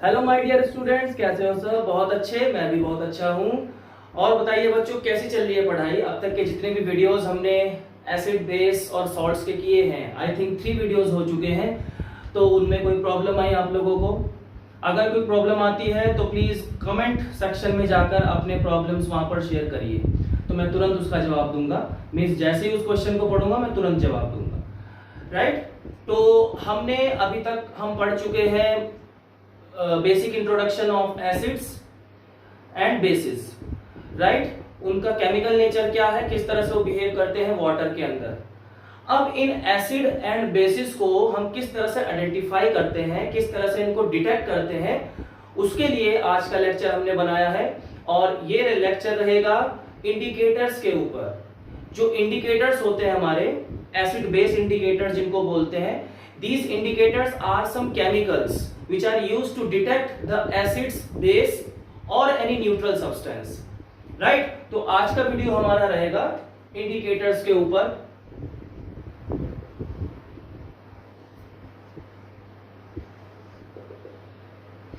Hello my dear students, कैसे हो सब? बहुत अच्छे, मैं भी बहुत अच्छा हूँ। और बताइए बच्चों, कैसी चल रही है पढ़ाई? अब तक के जितने भी वीडियोस हमने एसिड बेस और सॉल्ट्स के किए हैं, आई थिंक 3 वीडियोस हो चुके हैं। तो उनमें कोई प्रॉब्लम आई आप लोगों को? अगर कोई प्रॉब्लम आती है तो प्लीज कमेंट सेक्शन में जाकर अपने प्रॉब्लम्स वहां पर शेयर करिए, तो मैं तुरंत उसका जवाब दूंगा। मीन्स जैसे ही उस क्वेश्चन को पढ़ूंगा मैं तुरंत जवाब दूंगा, राइट? तो हमने अभी तक हम पढ़ चुके हैं basic introduction of acids and bases, right? उनका केमिकल नेचर क्या है, किस तरह से वो बिहेव करते हैं वाटर के अंदर। अब इन एसिड एंड बेसिस को हम किस तरह से आइडेंटिफाई करते हैं, किस तरह से इनको डिटेक्ट करते हैं, उसके लिए आज का लेक्चर हमने बनाया है। और ये लेक्चर रहेगा इंडिकेटर्स के ऊपर। जो इंडिकेटर्स होते हैं हमारे, एसिड बेस इंडिकेटर्स जिनको बोलते हैं, these indicators are some chemicals which are used to detect the acids, base or any neutral substance, right? तो आज का वीडियो हमारा रहेगा इंडिकेटर्स के ऊपर।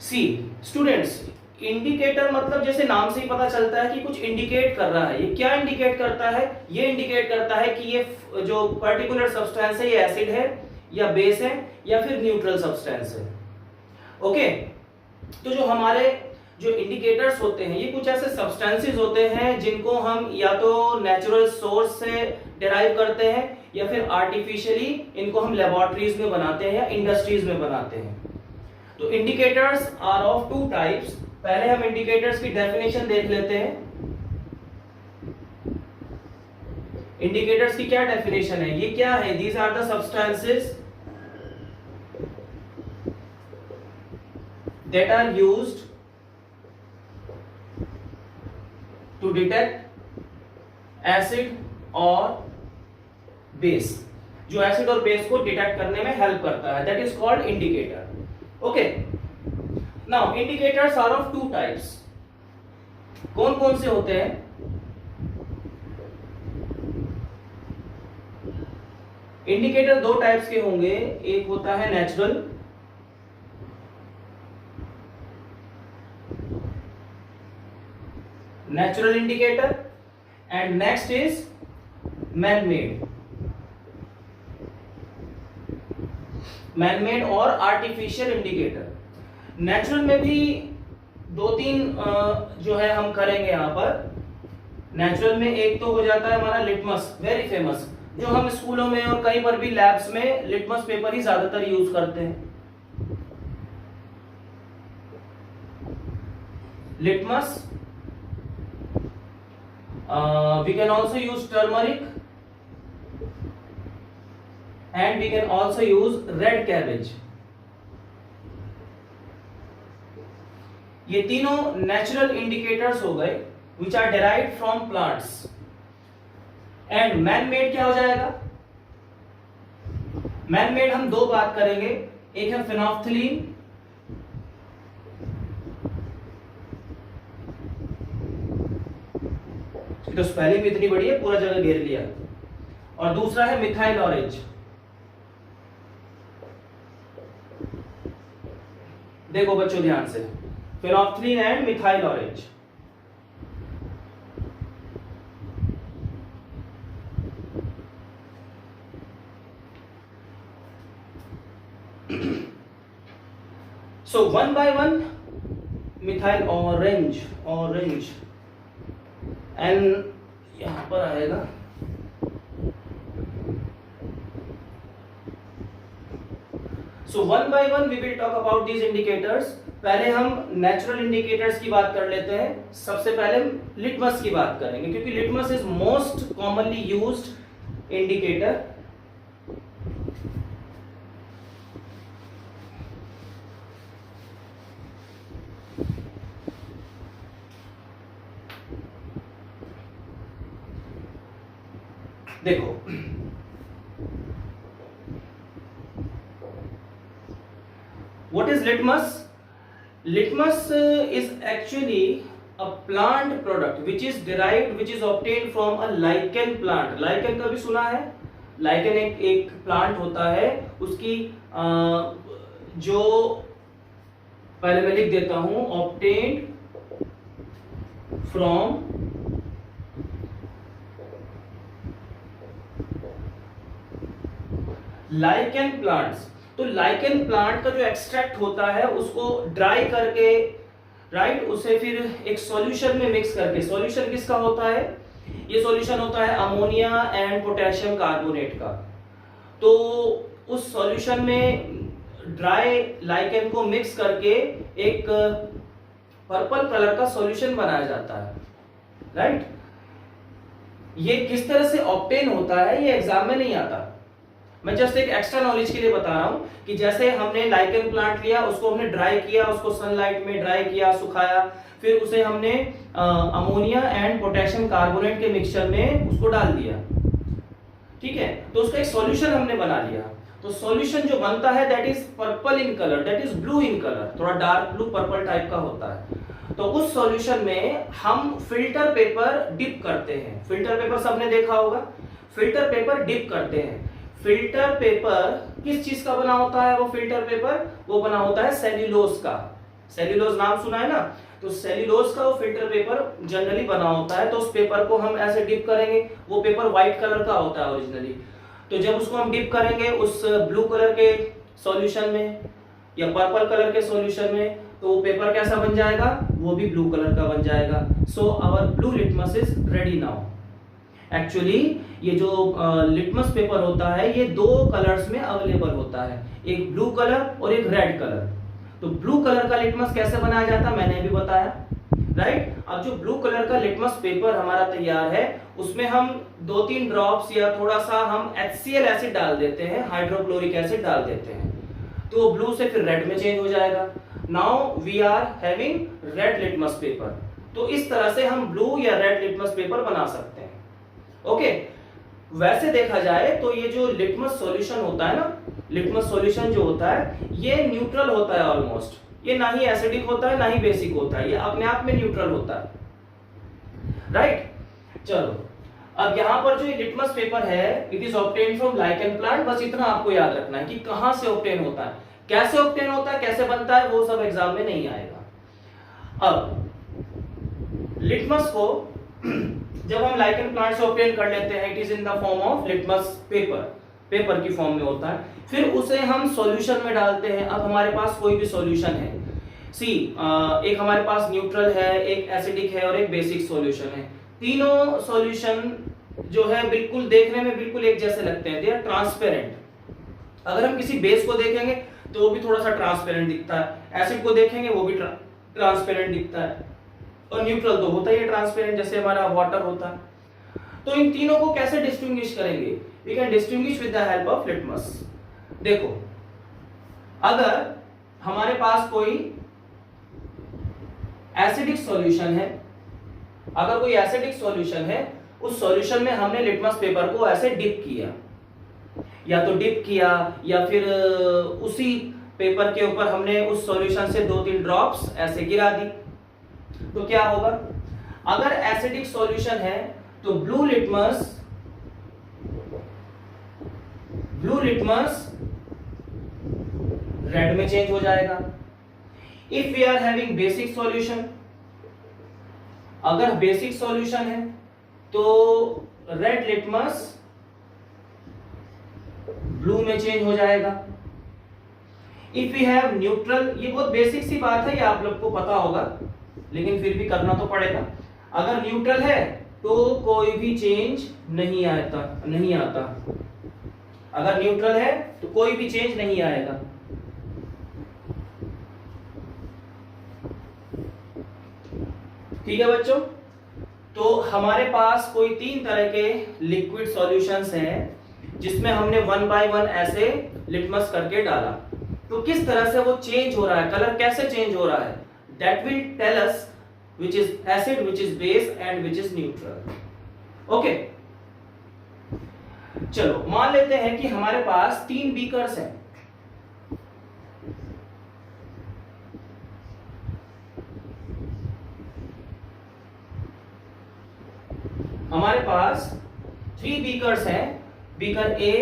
सी स्टूडेंट्स, इंडिकेटर मतलब जैसे नाम से ही पता चलता है कि कुछ इंडिकेट कर रहा है। ये क्या इंडिकेट करता है? ये इंडिकेट करता है कि ये जो पर्टिकुलर सब्सटेंस है ये एसिड है या बेस है या फिर न्यूट्रल सब्सटेंस है। ओके, तो जो हमारे जो इंडिकेटर्स होते हैं ये कुछ ऐसे सब्सटेंसेस होते हैं जिनको हम या तो नेचुरल सोर्स से डिराइव करते हैं या फिर आर्टिफिशियली इनको हम लेबोरेटरीज में बनाते हैं या इंडस्ट्रीज में बनाते हैं। तो indicators are of two types. पहले हम इंडिकेटर्स की डेफिनेशन देख लेते हैं। इंडिकेटर्स की क्या डेफिनेशन है, ये क्या है? These are the substances that are used to detect acid or base, जो एसिड और बेस को डिटेक्ट करने में हेल्प करता है, that is called indicator. Okay, now indicators are of two types. कौन कौन से होते हैं? इंडिकेटर दो टाइप्स के होंगे, एक होता है natural indicator and next is man made और आर्टिफिशियल इंडिकेटर। नेचुरल में भी दो तीन जो है हम करेंगे यहां पर। नेचुरल में एक तो हो जाता है हमारा लिटमस, वेरी फेमस, जो हम स्कूलों में और कहीं पर भी लैब्स में लिटमस पेपर ही ज्यादातर यूज करते हैं। Litmus, we can also use turmeric and we can also use red cabbage. ये तीनों नेचुरल इंडिकेटर्स हो गए which are derived from plants. And man made क्या हो जाएगा? मैन मेड हम दो बात करेंगे, एक है फिनोल्फ्थलीन, तो स्पेलिंग भी इतनी बड़ी है पूरा जगह घेर लिया, और दूसरा है मिथाइल ऑरेंज। देखो बच्चों ध्यान से, phenolphthalein and methyl orange. So one by one, methyl orange and यहां पर आएगा so one by one we will talk about these indicators. पहले हम नेचुरल इंडिकेटर्स की बात कर लेते हैं। सबसे पहले लिटमस की बात करेंगे क्योंकि litmus is most commonly used indicator. देखो what is litmus? Litmus is actually a plant product which is derived, which is obtained from a lichen plant. lichen कभी सुना है? lichen एक प्लांट होता है, उसकी जो पहले मैं लिख देता हूं, ऑब्टेन्ड फ्रॉम लाइकेन प्लांट्स। तो लाइकेन प्लांट का जो एक्सट्रैक्ट होता है उसको ड्राई करके, राइट, उसे फिर एक सॉल्यूशन में मिक्स करके, सॉल्यूशन किसका होता है, ये सॉल्यूशन होता है अमोनिया एंड पोटेशियम कार्बोनेट का। तो उस सॉल्यूशन में ड्राई लाइकेन को मिक्स करके एक पर्पल कलर का सॉल्यूशन बनाया जाता है, राइट। ये किस तरह से ऑब्टेन होता है ये एग्जाम में नहीं आता, मैं जस्ट एक एक्स्ट्रा नॉलेज के लिए बता रहा हूं कि जैसे हमने लाइकेन प्लांट लिया, उसको हमने ड्राई किया, उसको सनलाइट में ड्राई किया, सुखाया, फिर उसे हमने अमोनिया एंड पोटेशियम कार्बोनेट के मिक्सचर में उसको डाल दिया, ठीक है, तो उसका एक सॉल्यूशन हमने बना लिया। तो सॉल्यूशन जो बनता है that is purple in colour, that is blue in colour, थोड़ा डार्क ब्लू पर्पल टाइप का होता है। तो उस सॉल्यूशन में हम फिल्टर पेपर डिप करते हैं। फिल्टर पेपर सबने देखा होगा, फिल्टर पेपर डिप करते हैं। फिल्टर पेपर किस चीज का बना होता है? वो फिल्टर पेपर वो बना होता है सेल्यूलोज का। सेल्यूलोज नाम सुना है ना, तो सेल्यूलोज का वो फिल्टर पेपर जनरली बना होता है। तो उस पेपर को हम ऐसे डिप करेंगे, वो पेपर व्हाइट कलर का होता है ओरिजिनली। तो जब उसको हम डिप करेंगे उस ब्लू कलर के सॉल्यूशन में या पर्पल कलर के सॉल्यूशन में, तो वो पेपर कैसा बन जाएगा? वो भी ब्लू कलर का बन जाएगा। So our blue litmus is ready now. Actually ये जो लिटमस पेपर होता है ये दो कलर्स में अवेलेबल होता है, एक ब्लू कलर और एक रेड कलर। तो ब्लू कलर का लिटमस कैसे बनाया जाता है मैंने भी बताया, राइट। अब जो ब्लू कलर का लिटमस पेपर हमारा तैयार है उसमें हम 2-3 ड्रॉप्स या थोड़ा सा हम HCl एसिड डाल देते हैं, हाइड्रोक्लोरिक एसिड डाल देते हैं, तो ब्लू से फिर रेड में चेंज हो जाएगा। Now we are having red litmus paper. तो इस तरह से हम ब्लू या रेड लिटमस पेपर बना सकते हैं। ओके, वैसे देखा जाए तो ये जो लिटमस सॉल्यूशन होता है ना, लिटमस सॉल्यूशन जो होता है ये न्यूट्रल होता है ऑलमोस्ट। ये ना ही एसिडिक होता है ना ही बेसिक होता है, ये अपने आप में न्यूट्रल होता है, राइट। चलो अब यहां पर जो ये लिटमस पेपर है it is obtained from lichen plant. बस इतना आपको याद रखना है कि कहां से ऑब्टेन होता है, कैसे ऑब्टेन होता है, कैसे बनता है, वो सब एग्जाम में नहीं आएगा। अब लिटमस को जब हम लाइकेन प्लांट से ऑब्टेन कर लेते हैं, it is in the form of litmus paper, paper की फॉर्म में होता है। फिर उसे हम सॉल्यूशन में डालते हैं। अब हमारे पास कोई भी सॉल्यूशन है, एक हमारे पास न्यूट्रल है, एक एसिडिक है और एक बेसिक सॉल्यूशन है। तीनों सॉल्यूशन जो है बिल्कुल देखने में बिल्कुल एक जैसे लगते हैं, दे आर ट्रांसपेरेंट। अगर हम किसी बेस को देखेंगे तो वो भी थोड़ा सा ट्रांसपेरेंट दिखता है, एसिड को देखेंगे वो भी ट्रांसपेरेंट दिखता है, और न्यूट्रल तो होता ही है ट्रांसपेरेंट, जैसे हमारा वाटर होता है। तो इन तीनों को कैसे डिस्टिंग्विश करेंगे? We can distinguish with the help of litmus. देखो, अगर हमारे पास कोई एसिडिक सॉल्यूशन है, अगर कोई एसिडिक सॉल्यूशन है, उस सॉल्यूशन में हमने लिटमस पेपर को ऐसे डिप किया, या तो डिप किया या फिर उसी पेपर के ऊपर हमने उस सॉल्यूशन से 2-3 ड्रॉप्स ऐसे गिरा दी, तो क्या होगा? अगर एसिडिक सॉल्यूशन है तो ब्लू लिटमस रेड में चेंज हो जाएगा। If we are having basic solution, अगर बेसिक सॉल्यूशन है तो रेड लिटमस ब्लू में चेंज हो जाएगा। इफ वी हैव न्यूट्रल, ये बहुत बेसिक सी बात है, ये आप लोग को पता होगा लेकिन फिर भी करना तो पड़ेगा। अगर न्यूट्रल है तो कोई भी चेंज नहीं आता। अगर न्यूट्रल है तो कोई भी चेंज नहीं आएगा। ठीक है बच्चों, तो हमारे पास कोई 3 तरह के लिक्विड सॉल्यूशंस हैं जिसमें हमने 1 बाय 1 ऐसे लिटमस करके डाला। तो किस तरह से वो चेंज हो रहा है, कलर कैसे चेंज हो रहा है, that will tell us which is acid, which is base and which is neutral. Okay, चलो मान लेते हैं कि हमारे पास 3 बीकर्स हैं। हमारे पास 3 बीकर्स हैं, beaker A,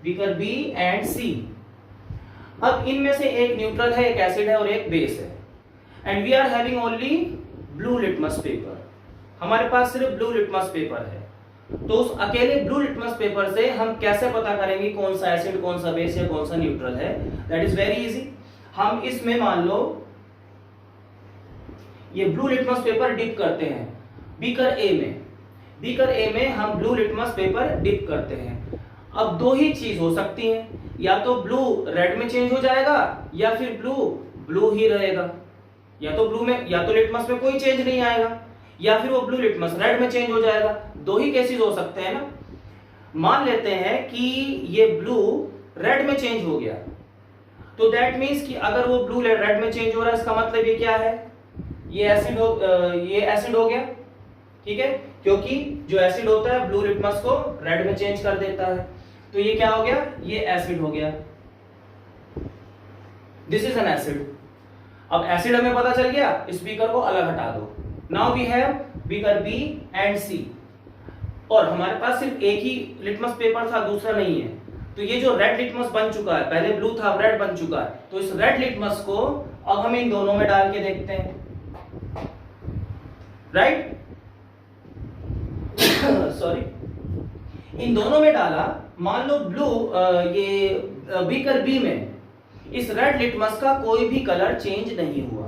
beaker B and C। अब इनमें से एक न्यूट्रल है, एक एसिड है और एक बेस है, and we are having only blue litmus paper. हमारे पास सिर्फ ब्लू लिटमस पेपर है, तो उस अकेले ब्लू लिटमस पेपर से हम कैसे पता करेंगे कौन सा एसिड, कौन सा बेस या कौन सा न्यूट्रल है? That is very easy. हम इसमें मान लो ये ब्लू लिटमस पेपर डिप करते हैं बीकर ए में। बीकर ए में हम ब्लू लिटमस पेपर डिप करते हैं। अब दो ही चीज हो सकती है, या तो ब्लू रेड में चेंज हो जाएगा या फिर ब्लू ब्लू ही रहेगा। या तो ब्लू में, या तो लिटमस में कोई चेंज नहीं आएगा, या फिर वो ब्लू लिटमस रेड में चेंज हो जाएगा। दो ही केसेस हो सकते हैं ना। मान लेते हैं कि ये ब्लू रेड में चेंज हो गया, तो दैट मींस कि अगर वो ब्लू रेड में चेंज हो रहा है, इसका मतलब ये क्या है? ये एसिड हो गया, ठीक है, क्योंकि जो एसिड होता है ब्लू लिटमस को रेड में चेंज कर देता है। तो ये क्या हो गया? ये एसिड हो गया। This is an acid. अब एसिड हमें पता चल गया, इस बीकर को अलग हटा दो। Now we have beaker B and C, और हमारे पास सिर्फ एक ही लिटमस पेपर था, दूसरा नहीं है। तो ये जो रेड लिटमस बन चुका है, पहले ब्लू था अब रेड बन चुका है, तो इस रेड लिटमस को अब हम इन दोनों में डाल के देखते हैं, राइट? सॉरी, इन दोनों में डाला। मान लो ब्लू ये बीकर बी में इस रेड लिटमस का कोई भी कलर चेंज नहीं हुआ,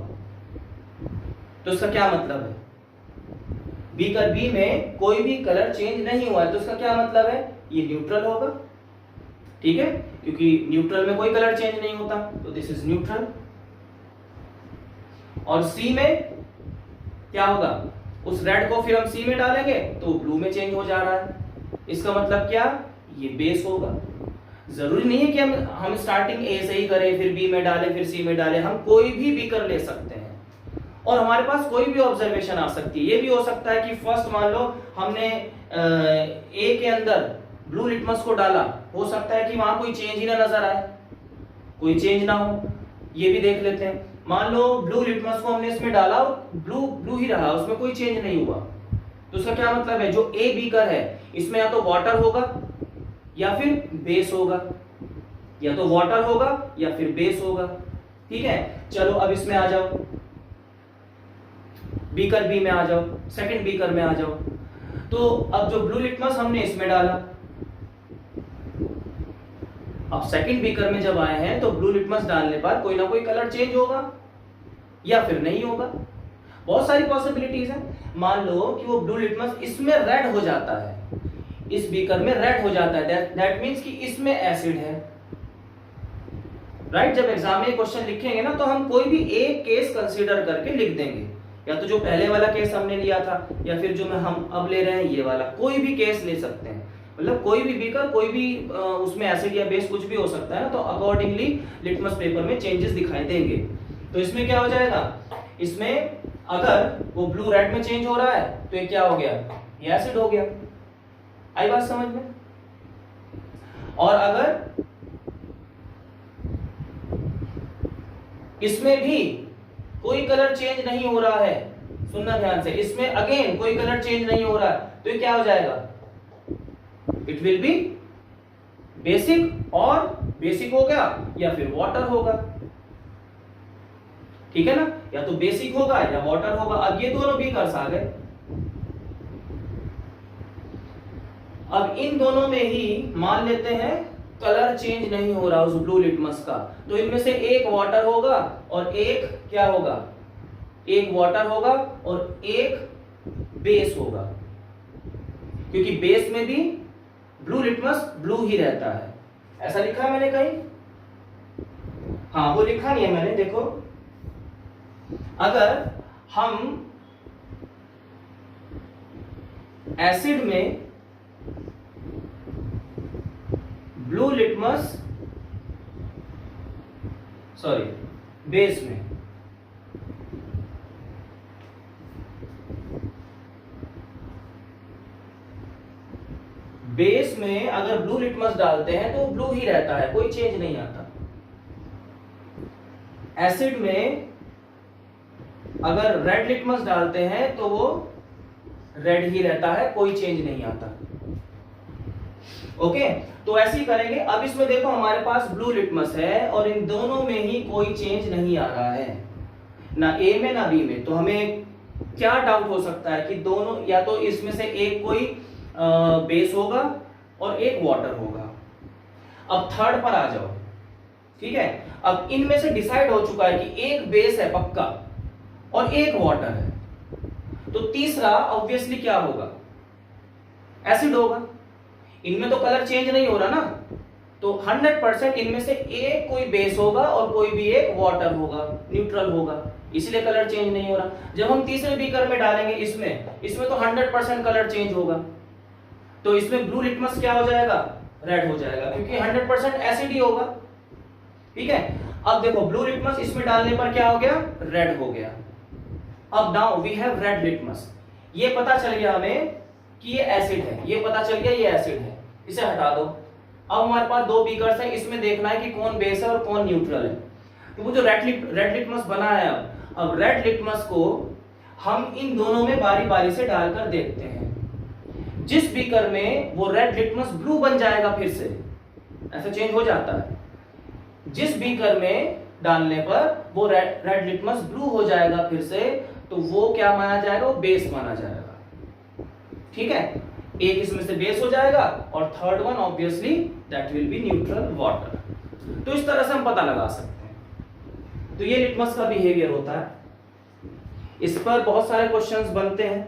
तो इसका क्या मतलब है? बीकर बी में कोई भी कलर चेंज नहीं हुआ है, तो इसका क्या मतलब है? ये न्यूट्रल होगा, ठीक है, क्योंकि न्यूट्रल में कोई कलर चेंज नहीं होता, तो दिस इज न्यूट्रल। और सी में क्या होगा? उस रेड को फिर हम सी में डालेंगे तो ब्लू में चेंज हो जा रहा है, इसका मतलब क्या? ये बेस होगा। जरूरी नहीं है कि हम स्टार्टिंग ए से ही करें, फिर बी में डालें, फिर सी में डालें, हम कोई भी कर ले सकते हैं। और हमारे पास कोई भी ऑब्जर्वेशन आ सकती है। ये भी हो सकता है कि फर्स्ट मान लो हमने ए के अंदर ब्लू लिटमस को डाला, हो सकता है कि वहां कोई चेंज ही ना नजर आए, कोई चेंज ना हो, ये भी देख लेते हैं। मान लो ब्लू लिटमस को हमने इसमें डाला और ब्लू ब्लू ही रहा, उसमें कोई चेंज नहीं हुआ, तो उसका क्या मतलब है? जो ए बीकर है इसमें या तो वाटर होगा या फिर बेस होगा, या तो वाटर होगा या फिर बेस होगा, ठीक है। चलो अब इसमें आ जाओ, बीकर बी में आ जाओ, सेकंड बीकर में आ जाओ। तो अब जो ब्लू लिटमस हमने इसमें डाला, अब सेकंड बीकर में जब आए हैं तो ब्लू लिटमस डालने पर कोई ना कोई कलर चेंज होगा या फिर नहीं होगा। बहुत सारी पॉसिबिलिटीज है। मान लो कि वो ब्लू लिटमस इसमें रेड हो जाता है, इस बीकर में रेड हो जाता है, दैट मींस कि इसमें एसिड है, राइट। जब एग्जाम में क्वेश्चन लिखेंगे ना तो हम कोई भी एक केस कंसीडर करके लिख देंगे, या तो जो पहले वाला केस हमने लिया था या फिर जो हम अब ले रहे हैं ये वाला, कोई भी केस ले सकते हैं। मतलब कोई भी बीकर, कोई भी उसमें एसिड या बेस कुछ भी हो सकता है ना, तो अकॉर्डिंगली लिटमस पेपर में चेंजेस दिखाई देंगे। तो इसमें क्या हो जाएगा? इसमें अगर वो ब्लू रेड में चेंज हो रहा है तो ये क्या हो गया? ये एसिड हो गया। आई बात समझ में? और अगर इसमें भी कोई कलर चेंज नहीं हो रहा है, सुनना ध्यान से, इसमें अगेन कोई कलर चेंज नहीं हो रहा है, तो ये क्या हो जाएगा? इट विल बी बेसिक, और बेसिक हो गया या फिर वाटर होगा, ठीक है ना। या तो बेसिक होगा या वाटर होगा। अब ये दोनों बीकर्स आ गए। अब इन दोनों में ही मान लेते हैं कलर चेंज नहीं हो रहा उस ब्लू लिटमस का, तो इनमें से एक वाटर होगा और एक क्या होगा? एक वाटर होगा और एक बेस होगा, क्योंकि बेस में भी ब्लू लिटमस ब्लू ही रहता है। ऐसा लिखा है मैंने कहीं? हाँ, वो लिखा नहीं है मैंने, देखो। अगर हम एसिड में ब्लू लिटमस, सॉरी बेस में अगर ब्लू लिटमस डालते हैं तो ब्लू ही रहता है, कोई चेंज नहीं आता। एसिड में अगर रेड लिटमस डालते हैं तो वो रेड ही रहता है, कोई चेंज नहीं आता। ओके, तो ऐसे ही करेंगे। अब इसमें देखो हमारे पास ब्लू लिटमस है और इन दोनों में ही कोई चेंज नहीं आ रहा है, ना ए में ना बी में। तो हमें क्या डाउट हो सकता है कि दोनों, या तो इसमें से एक कोई बेस होगा और एक वाटर होगा। अब थर्ड पर आ जाओ, ठीक है। अब इनमें से डिसाइड हो चुका है कि एक बेस है पक्का और एक वाटर है, तो तीसरा ऑब्वियसली क्या होगा, एसिड होगा। इनमें तो कलर चेंज नहीं हो रहा ना, तो 100% इनमें से एक कोई बेस होगा और कोई भी एक वाटर होगा, न्यूट्रल होगा, इसलिए कलर चेंज नहीं हो रहा। जब हम तीसरे बीकर में डालेंगे इसमें तो 100% कलर चेंज होगा, तो इसमें ब्लू लिटमस क्या हो जाएगा, रेड हो जाएगा, क्योंकि 100% एसिड ही होगा, ठीक है। अब देखो ब्लू लिटमस इसमें डालने पर क्या हो गया, रेड हो गया। अब now we have red litmus. ये पता चल गया हमें कि ये एसिड है, ये पता चल गया ये एसिड है, इसे हटा दो। अब हमारे पास दो बीकर्स हैं, इसमें देखना है कि कौन बेस है और कौन न्यूट्रल है। तो वो जो रेड लिटमस बना है, अब रेड लिटमस को हम इन दोनों में बारी बारी से डालकर देखते हैं। जिस बीकर में वो रेड लिटमस ब्लू बन जाएगा, फिर से ऐसा चेंज हो जाता है। जिस बीकर में डालने पर वो रेड लिटमस ब्लू हो जाएगा फिर से, तो वो क्या माना जाएगा, वो बेस माना जाएगा, ठीक है। एक इसमें से बेस हो जाएगा और third one obviously that will be neutral water. तो इस तरह से हम पता लगा सकते हैं। तो ये लिटमस का बिहेवियर होता है। इस पर बहुत सारे क्वेश्चंस बनते हैं,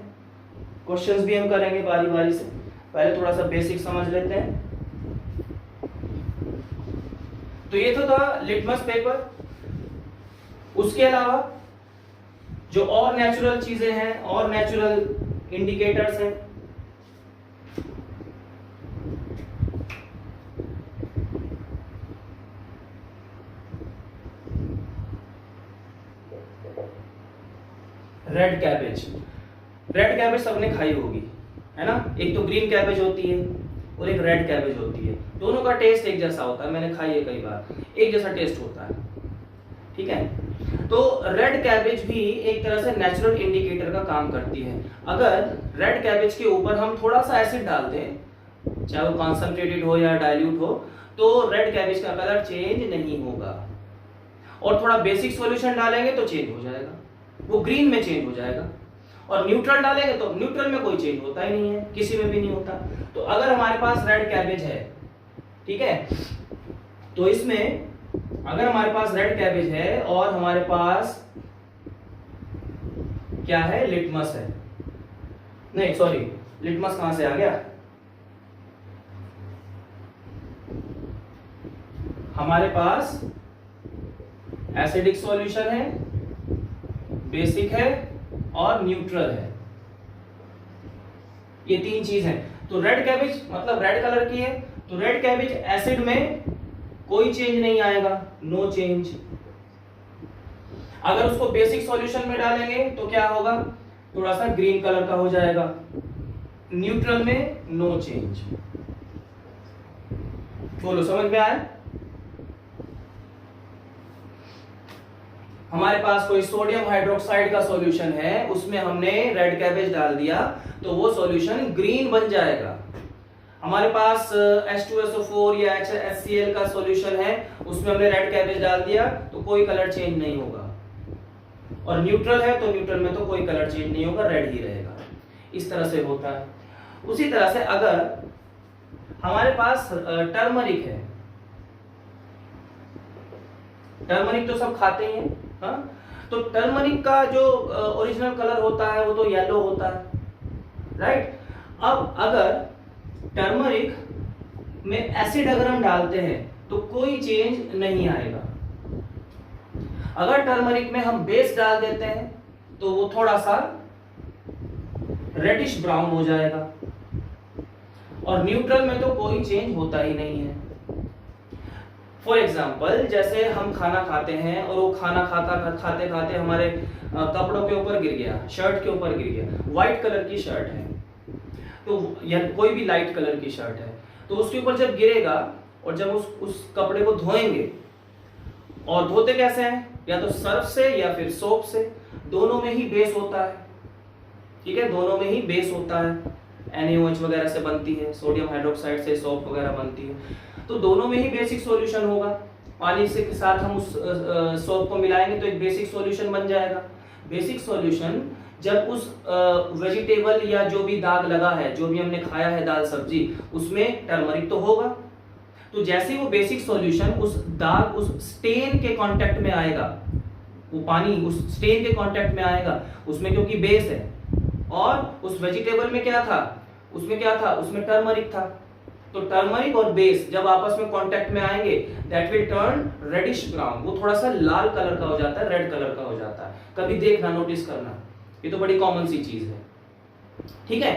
क्वेश्चंस भी हम करेंगे बारी बारी से। पहले थोड़ा सा बेसिक समझ लेते हैं। तो ये तो था लिटमस पेपर। उसके अलावा जो और नेचुरल चीजें हैं और नेचुरल इंडिकेटर्स हैं, रेड कैबेज। रेड कैबेज सबने खाई होगी, है ना। एक तो ग्रीन कैबेज होती है और एक रेड कैबेज होती है। दोनों का टेस्ट एक जैसा होता है, मैंने खाई है कई बार, एक जैसा टेस्ट होता है, ठीक है। तो रेड कैबेज भी एक तरह से नेचुरल इंडिकेटर का काम करती है। अगर रेड कैबेज के ऊपर हम थोड़ा सा एसिड डाल दें, चाहे वो कॉन्सेंट्रेटेड हो या डाइल्यूट हो, तो रेड कैबेज का कलर चेंज नहीं होगा। और थोड़ा बेसिक सॉल्यूशन डालेंगे तो चेंज हो जाएगा, वो ग्रीन में चेंज हो जाएगा। और न्यूट्रल डालेंगे तो न्यूट्रल में कोई चेंज होता ही नहीं है, किसी में भी नहीं होता। तो अगर हमारे पास रेड कैबेज है, ठीक है, तो इसमें अगर हमारे पास रेड कैबेज है और हमारे पास क्या है, लिटमस है, नहीं सॉरी, लिटमस कहां से आ गया, हमारे पास एसिडिक सॉल्यूशन है, बेसिक है और न्यूट्रल है, ये तीन चीज है। तो रेड कैबेज मतलब रेड कलर की है, तो रेड कैबेज एसिड में कोई चेंज नहीं आएगा, नो चेंज। अगर उसको बेसिक सॉल्यूशन में डालेंगे तो क्या होगा, थोड़ा सा ग्रीन कलर का हो जाएगा, न्यूट्रल में नो चेंज। बोलो समझ में आया। हमारे पास कोई सोडियम हाइड्रोक्साइड का सॉल्यूशन है, उसमें हमने रेड कैबेज डाल दिया तो वो सॉल्यूशन ग्रीन बन जाएगा। हमारे पास H2SO4 या HCl का सॉल्यूशन है, उसमें हमने रेड कैबेज डाल दिया तो कोई कलर चेंज नहीं होगा। और न्यूट्रल है तो न्यूट्रल में तो कोई कलर चेंज नहीं होगा, रेड ही रहेगा। इस तरह से होता है। उसी तरह से अगर हमारे पास टर्मरिक है, टर्मरिक तो सब खाते ही हैं, हाँ? तो टर्मरिक का जो ओरिजिनल कलर होता है वो तो येलो होता है, राइट। अब अगर टर्मरिक में एसिड अगर हम डालते हैं तो कोई चेंज नहीं आएगा। अगर टर्मरिक में हम बेस डाल देते हैं तो वो थोड़ा सा रेडिश ब्राउन हो जाएगा। और न्यूट्रल में तो कोई चेंज होता ही नहीं है। फॉर एग्जाम्पल, जैसे हम खाना खाते हैं और वो खाना खाते खाते हमारे कपड़ों के ऊपर गिर गया, शर्ट के ऊपर गिर गया, व्हाइट कलर की शर्ट है तो, या कोई भी लाइट कलर की शर्ट है, तो उसके ऊपर जब गिरेगा और जब उस कपड़े को धोएंगे, और धोते कैसे हैं, या तो सर्फ से या फिर सोप से, दोनों में ही बेस होता है, ठीक है, दोनों में ही बेस होता है। NaOH वगैरह से बनती है, सोडियम हाइड्रोक्साइड से सोप वगैरह बनती है। तो दोनों में ही बेसिक सॉल्यूशन होगा। पानी से के साथ हम उस सोप को मिलाएंगे तो एक बेसिक सॉल्यूशन बन जाएगा। बेसिक सॉल्यूशन जब उस वेजिटेबल या जो भी दाग लगा है, जो भी हमने खाया है दाल सब्जी, उसमें टर्मरिक तो होगा। तो जैसे ही वो बेसिक सॉल्यूशन उस दाग, उस स्टेन के कांटेक्ट में आएगा, वो पानी उस स्टेन के कांटेक्ट में आएगा, उसमें क्योंकि बेस है, और उस वेजिटेबल में क्या था, उसमें टर्मरिक था। तो टर्मरिक और बेस जब आपस में कांटेक्ट में आएंगे, that will turn reddish brown, वो थोड़ा सा लाल कलर का हो जाता है, रेड कलर का हो जाता है। कभी देखना, नोटिस करना, ये तो बड़ी कॉमन सी चीज है, ठीक है।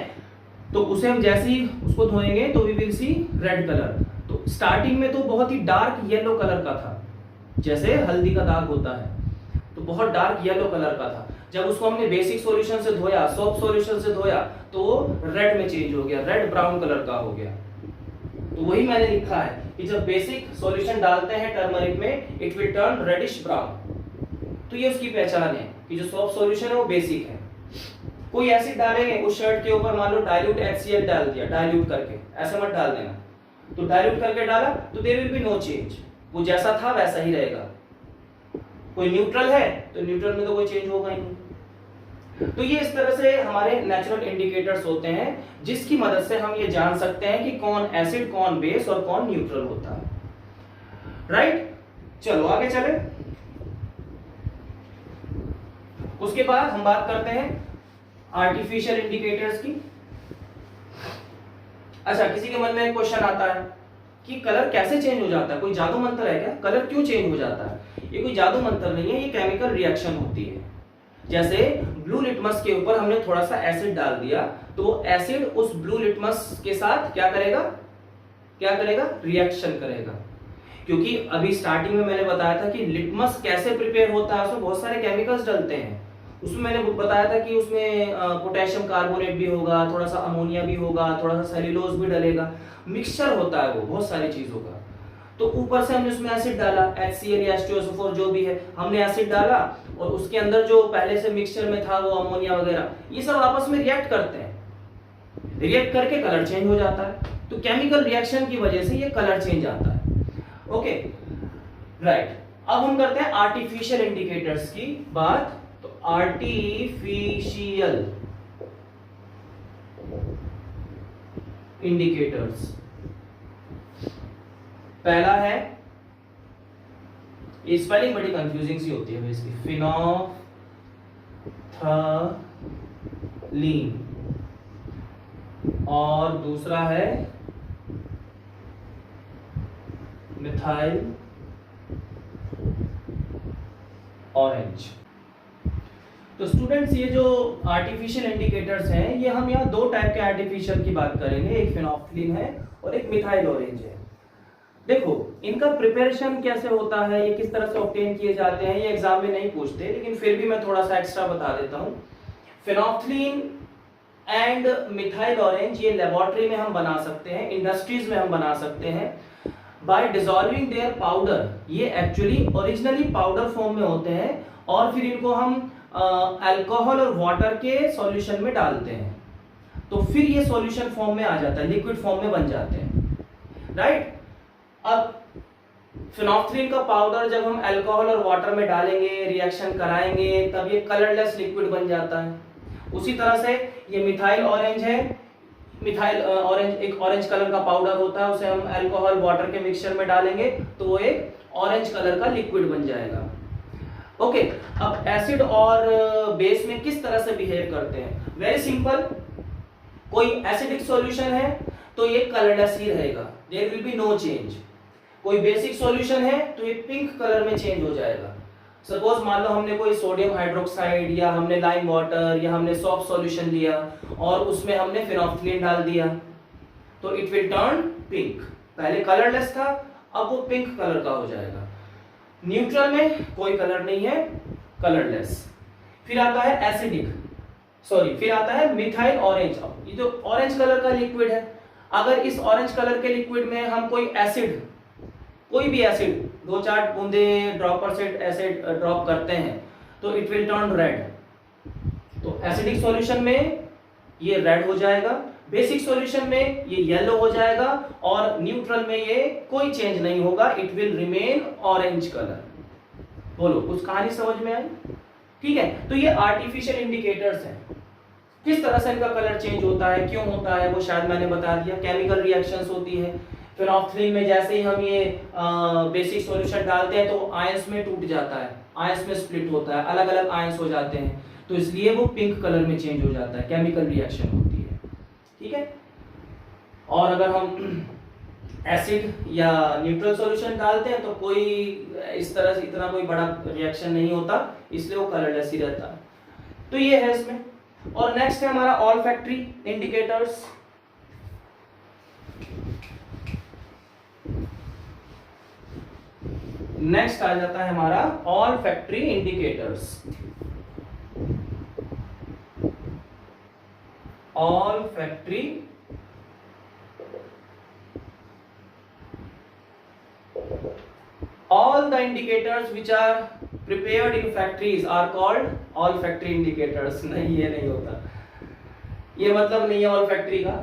तो उसे हम जैसे ही उसको धोएंगे तो we will see red colour. तो स्टार्टिंग में तो बहुत ही डार्क येलो कलर का था, जैसे हल्दी का दाग होता है, तो बहुत डार्क येलो कलर का था। जब उसको हमने बेसिक सॉल्यूशन से धोया, सोप सॉल्यूशन से धोया, तो वो रेड में चेंज हो गया, रेड ब्राउन कलर का हो गया। तो वही मैंने लिखा है कि जब बेसिक सॉल्यूशन डालते हैं टर्मरिक में, it will turn reddish brown. तो ये उसकी पहचान है कि जो सोप सॉल्यूशन है वो बेसिक है। कोई एसिड डालेंगे उस शर्ट के ऊपर, मान लो डाइल्यूट HCl डाल दिया, डाइल्यूट करके, ऐसे मत डाल देना। तो डाइल्यूट करके डाला तो there will be no change, वो जैसा था वैसा ही रहेगा। कोई न्यूट्रल है तो न्यूट्रल में तो कोई चेंज होगा ही नहीं। तो ये इस तरह से हमारे नेचुरल इंडिकेटर्स होते हैं, जिसकी मदद से हम ये जान सकते हैं कि कौन एसिड, कौन बेस और कौन न्यूट्रल होता है, राइट। चलो आगे चले। उसके बाद हम बात करते हैं आर्टिफिशियल इंडिकेटर्स की। अच्छा, किसी के मन में एक क्वेश्चन आता है कि कलर कैसे चेंज हो जाता है, कोई जादू मंत्र है क्या, कलर क्यों चेंज हो जाता है? ये कोई जादू मंत्र नहीं है, ये केमिकल रिएक्शन होती है। जैसे ब्लू लिटमस के ऊपर हमने थोड़ा सा एसिड डाल दिया, तो वो एसिड उस ब्लू लिटमस के साथ क्या करेगा, रिएक्शन करेगा। क्योंकि अभी स्टार्टिंग में मैंने बताया था कि लिटमस कैसे प्रिपेयर होता है, उसमें बहुत सारे केमिकल्स डलते हैं। उसमें मैंने बताया था कि उसमें पोटेशियम कार्बोनेट भी होगा, थोड़ा सा अमोनिया भी होगा, थोड़ा सा सेल्यूलोज भी डलेगा, मिक्सचर होता है वो बहुत सारी चीजों का। तो ऊपर से हमने उसमें एसिड डाला, HCl या H2SO4 जो भी है, हमने एसिड डाला, और उसके अंदर जो पहले से मिक्सचर में था वो अमोनिया वगैरह, ये सब आपस में रिएक्ट करते हैं, रिएक्ट करके कलर चेंज हो जाता है। तो केमिकल रिएक्शन की वजह से ये कलर चेंज आता है। Okay, right. अब हम करते हैं आर्टिफिशियल इंडिकेटर्स की बात। तो आर्टिफिशियल इंडिकेटर्स, पहला है, ये स्पेलिंग बड़ी कंफ्यूजिंग सी होती है इसकी, फिनोल्फथलीन, और दूसरा है मिथाइल ऑरेंज। तो स्टूडेंट्स, ये जो आर्टिफिशियल इंडिकेटर्स हैं, ये हम यहाँ दो टाइप के आर्टिफिशियल की बात करेंगे, एक फिनोल्फथलीन है और एक मिथाइल ऑरेंज है। देखो, इनका प्रिपरेशन कैसे होता है, ये किस तरह से ऑब्टेन किए जाते हैं, ये एग्जाम में नहीं पूछते, लेकिन फिर भी मैं थोड़ा सा एक्स्ट्रा बता देता हूँ। फिनोल्फथलीन एंड मिथाइल ऑरेंज ये लेबोरेटरी में हम बना सकते हैं, इंडस्ट्रीज में हम बना सकते हैं बाय डिसॉल्विंग देयर पाउडर। ये एक्चुअली ओरिजिनली पाउडर फॉर्म में होते हैं, और फिर इनको हम अल्कोहल और वाटर के सॉल्यूशन में डालते हैं, तो फिर ये सॉल्यूशन फॉर्म में आ जाता है, लिक्विड फॉर्म में बन जाते हैं, राइट। अब फिनोल्फथलीन का पाउडर जब हम अल्कोहल और वाटर में डालेंगे, रिएक्शन कराएंगे, तब ये कलरलेस लिक्विड बन जाता है। उसी तरह से ये मिथाइल ऑरेंज है, मिथाइल ऑरेंज एक ऑरेंज कलर का पाउडर होता है, उसे हम अल्कोहल वाटर के मिक्सचर में डालेंगे तो वो एक ऑरेंज कलर का लिक्विड बन जाएगा। ओके, अब एसिड और बेस में किस तरह से बिहेव करते हैं, वेरी सिंपल। कोई एसिडिक सॉल्यूशन है तो ये कलरलेस ही रहेगा, there will be no change. कोई बेसिक सॉल्यूशन है तो ये पिंक कलर में चेंज हो जाएगा। सपोज मान लो हमने कोई सोडियम हाइड्रोक्साइड या हमने लाइम वाटर या हमने सॉफ्ट सॉल्यूशन लिया और उसमें हमने फिनोल्फथलीन डाल दिया, तो इट विल टर्न पिंक। पहले कलरलेस था, अब वो पिंक कलर का हो जाएगा। न्यूट्रल में कोई कलर नहीं है, कलरलेस। फिर आता है एसिडिक, फिर आता है मिथाइल ऑरेंज। ये जो ऑरेंज कलर का लिक्विड है, अगर इस ऑरेंज कलर के लिक्विड में हम कोई एसिड, कोई भी एसिड 2-4 बूंदे ड्रॉपर से एसिड ड्रॉप करते हैं तो इट विल टर्न रेड। तो एसिडिक सॉल्यूशन में ये रेड हो जाएगा, बेसिक सॉल्यूशन में ये येलो हो जाएगा और न्यूट्रल में ये कोई चेंज नहीं होगा, it will remain orange colour. बोलो, कुछ कहानी समझ में आई? ठीक है, तो ये आर्टिफिशियल इंडिकेटर्स हैं। किस तरह से इनका कलर चेंज होता है, क्यों होता है, वो शायद मैंने बता दिया। केमिकल रिएक्शंस होती है। फिनोल्फथालीन में जैसे ही हम ये बेसिक सॉल्यूशन डालते हैं तो आयंस में टूट जाता है, आयंस में स्प्लिट होता है, अलग अलग आयंस हो जाते हैं, तो इसलिए वो पिंक कलर में चेंज हो जाता है, केमिकल रिएक्शन होती है। ठीक है, और अगर हम एसिड या न्यूट्रल सॉल्यूशन डालते हैं तो कोई इस तरह से इतना कोई बड़ा रिएक्शन नहीं होता, इसलिए वो कलरलेस ही रहता है। तो ये है इसमें। और नेक्स्ट है हमारा ऑल्फैक्टरी इंडिकेटर्स। नेक्स्ट आ जाता है हमारा olfactory indicators. Olfactory all the indicators which are prepared in factories are called olfactory indicators। नहीं, ये नहीं होता, ये मतलब नहीं है olfactory का।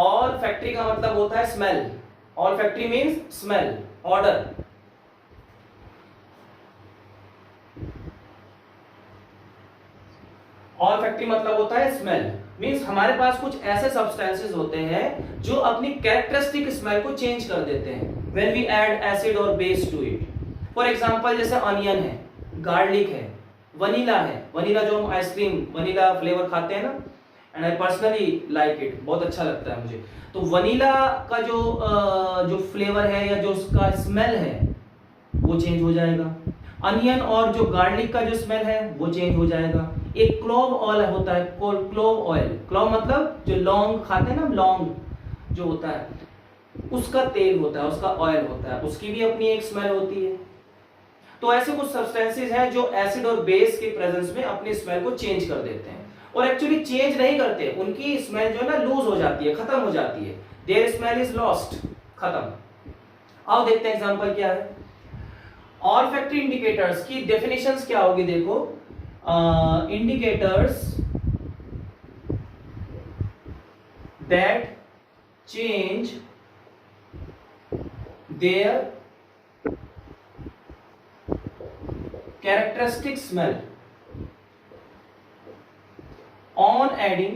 olfactory का मतलब होता है smell। olfactory means smell, odor। olfactory मतलब होता है smell, मीन्स हमारे पास कुछ ऐसे सब्सटेंसेस होते हैं जो अपनी कैरेक्टरिस्टिक स्मेल को चेंज कर देते हैं व्हेन वी ऐड एसिड और base to it. For example जैसे अनियन है, गार्लिक है, वनीला है। वनीला जो हम आइसक्रीम वनीला फ्लेवर खाते हैं ना, and I personally like it, बहुत अच्छा लगता है मुझे। तो वनीला का जो फ्लेवर है या जो उसका स्मेल है वो चेंज हो जाएगा। अनियन और जो गार्लिक का जो स्मेल है वो चेंज हो जाएगा। एक क्लोव ऑयल होता है, क्लोव ऑयल, क्लोव मतलब जो लौंग खाते हैं ना, लौंग जो होता है उसका तेल होता है, उसका ऑयल होता है, उसकी भी अपनी एक स्मेल होती है। तो ऐसे कुछ सब्सटेंसेस हैं जो एसिड और बेस के प्रेजेंस में अपनी स्मेल को चेंज कर देते हैं, और एक्चुअली चेंज नहीं करते, उनकी स्मेल जो है ना लूज हो जाती है, खत्म हो जाती है, देयर स्मेल इज लॉस्ट, खत्म। आओ देखते हैं एग्जांपल क्या है। ऑल्फैक्टरी इंडिकेटर्स की डेफिनेशंस क्या होगी, देखो। indicators that change their characteristic smell on adding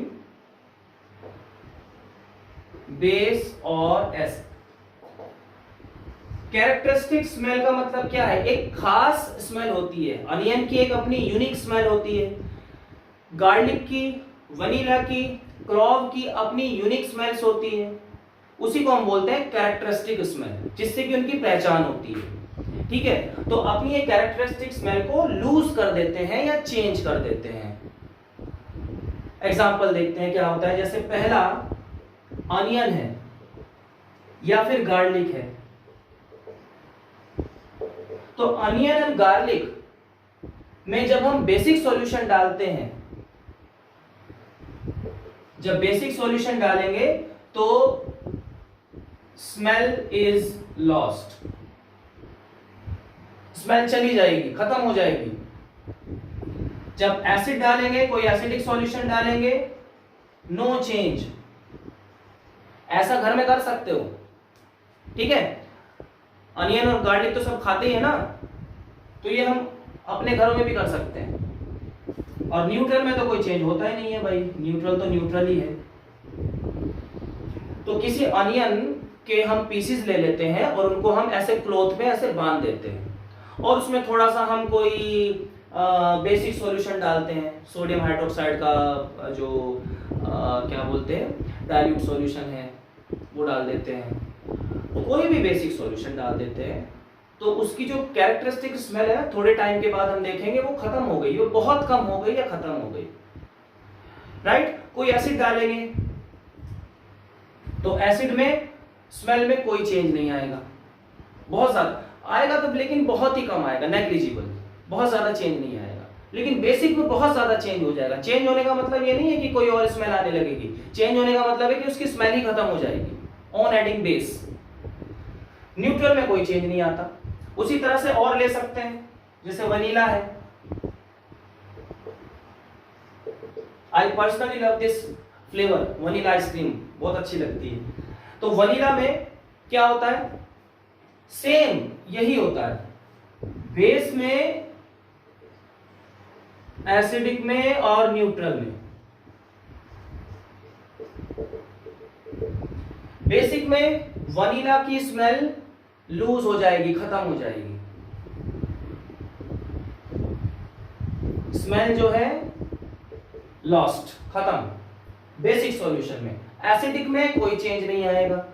base or acid। Characteristic smell का मतलब क्या है, एक खास स्मेल होती है। अनियन की एक अपनी यूनिक स्मेल होती है, गार्लिक की, वनीला की, क्लोव की अपनी यूनिक स्मेल्स होती है, उसी को हम बोलते हैं कैरेक्टरिस्टिक स्मेल, जिससे कि उनकी पहचान होती है। ठीक है, तो अपनी ये कैरेक्टरिस्टिक स्मेल को लूज कर देते हैं या चेंज कर देते हैं। एग्जांपल देखते हैं क्या होता है। जैसे पहला अनियन है या फिर गार्लिक है, तो अनियन एंड गार्लिक में जब हम बेसिक सॉल्यूशन डालते हैं, जब बेसिक सॉल्यूशन डालेंगे तो स्मेल इज लॉस्ट, स्मेल चली जाएगी, खत्म हो जाएगी। जब एसिड डालेंगे, कोई एसिडिक सॉल्यूशन डालेंगे, नो चेंज। ऐसा घर में कर सकते हो, ठीक है। अनियन और गार्लिक तो सब खाते ही है ना, तो ये हम अपने घरों में भी कर सकते हैं। और न्यूट्रल में तो कोई चेंज होता ही नहीं है भाई, न्यूट्रल तो न्यूट्रल ही है। तो किसी अनियन के हम पीसेस ले लेते हैं और उनको हम ऐसे क्लॉथ में ऐसे बांध देते हैं, और उसमें थोड़ा सा हम कोई बेसिक सॉल्यूशन डालते हैं, सोडियम हाइड्रोक्साइड का जो क्या बोलते हैं डाइल्यूट सॉल्यूशन है वो डाल देते हैं, तो कोई भी बेसिक सॉल्यूशन डाल देते हैं, तो उसकी जो कैरेक्टरिस्टिक स्मेल है थोड़े टाइम के बाद हम देखेंगे वो खत्म हो गई, वो बहुत कम हो गई या खत्म हो गई, राइट। कोई एसिड डालेंगे तो एसिड में स्मेल में कोई चेंज नहीं आएगा, बहुत ज्यादा आएगा तो लेकिन बहुत ही कम आएगा, नेग्लिजिबल, बहुत ज्यादा चेंज नहीं आएगा। लेकिन बेसिक में बहुत ज्यादा चेंज हो जाएगा। चेंज होने का मतलब ये नहीं है कि कोई और स्मेल आने लगेगी, चेंज होने का मतलब है कि उसकी स्मेल ही खत्म हो जाएगी ऑन एडिंग बेस। न्यूट्रल में कोई चेंज नहीं आता। उसी तरह से और ले सकते हैं, जैसे वनीला है, I personally love this flavour vanilla ice cream बहुत अच्छी लगती है। तो वनीला में क्या होता है, सेम यही होता है, बेस में, एसिडिक में और न्यूट्रल में। बेसिक में वनीला की स्मेल लूज हो जाएगी, खत्म हो जाएगी, स्मेल जो है लॉस्ट, खत्म बेसिक सॉल्यूशन में। एसिडिक में कोई चेंज नहीं आएगा,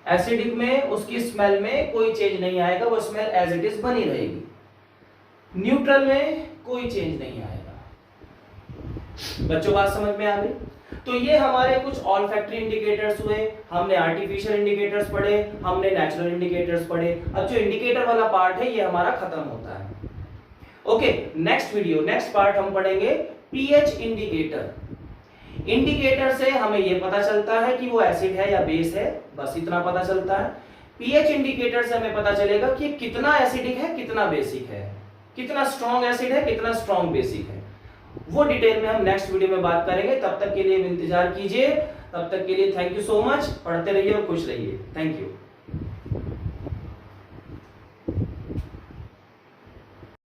एसिडिक में उसकी स्मेल में कोई चेंज नहीं आएगा, वो स्मेल एज इट इज बनी रहेगी। न्यूट्रल में कोई चेंज नहीं आएगा। बच्चों बात समझ में आ गई? तो ये हमारे कुछ ऑल्फैक्टरी इंडिकेटर्स हुए, हमने आर्टिफिशियल इंडिकेटर्स पढ़े, हमने नेचुरल इंडिकेटर्स पढ़े। अब जो इंडिकेटर वाला पार्ट है ये हमारा खत्म होता है। ओके, नेक्स्ट पार्ट हम पढ़ेंगे पीएच इंडिकेटर। इंडिकेटर से हमें यह पता चलता है कि वो एसिड है या बेस है, बस इतना पता चलता है। पीएच इंडिकेटर से हमें पता चलेगा कि कितना एसिडिक है, कितना बेसिक है, कितना स्ट्रॉन्ग एसिड है, कितना स्ट्रॉन्ग बेसिक है। वो डिटेल में हम नेक्स्ट वीडियो में बात करेंगे। तब तक के लिए इंतजार कीजिए। तब तक के लिए थैंक यू सो मच। पढ़ते रहिए और खुश रहिए। Thank you.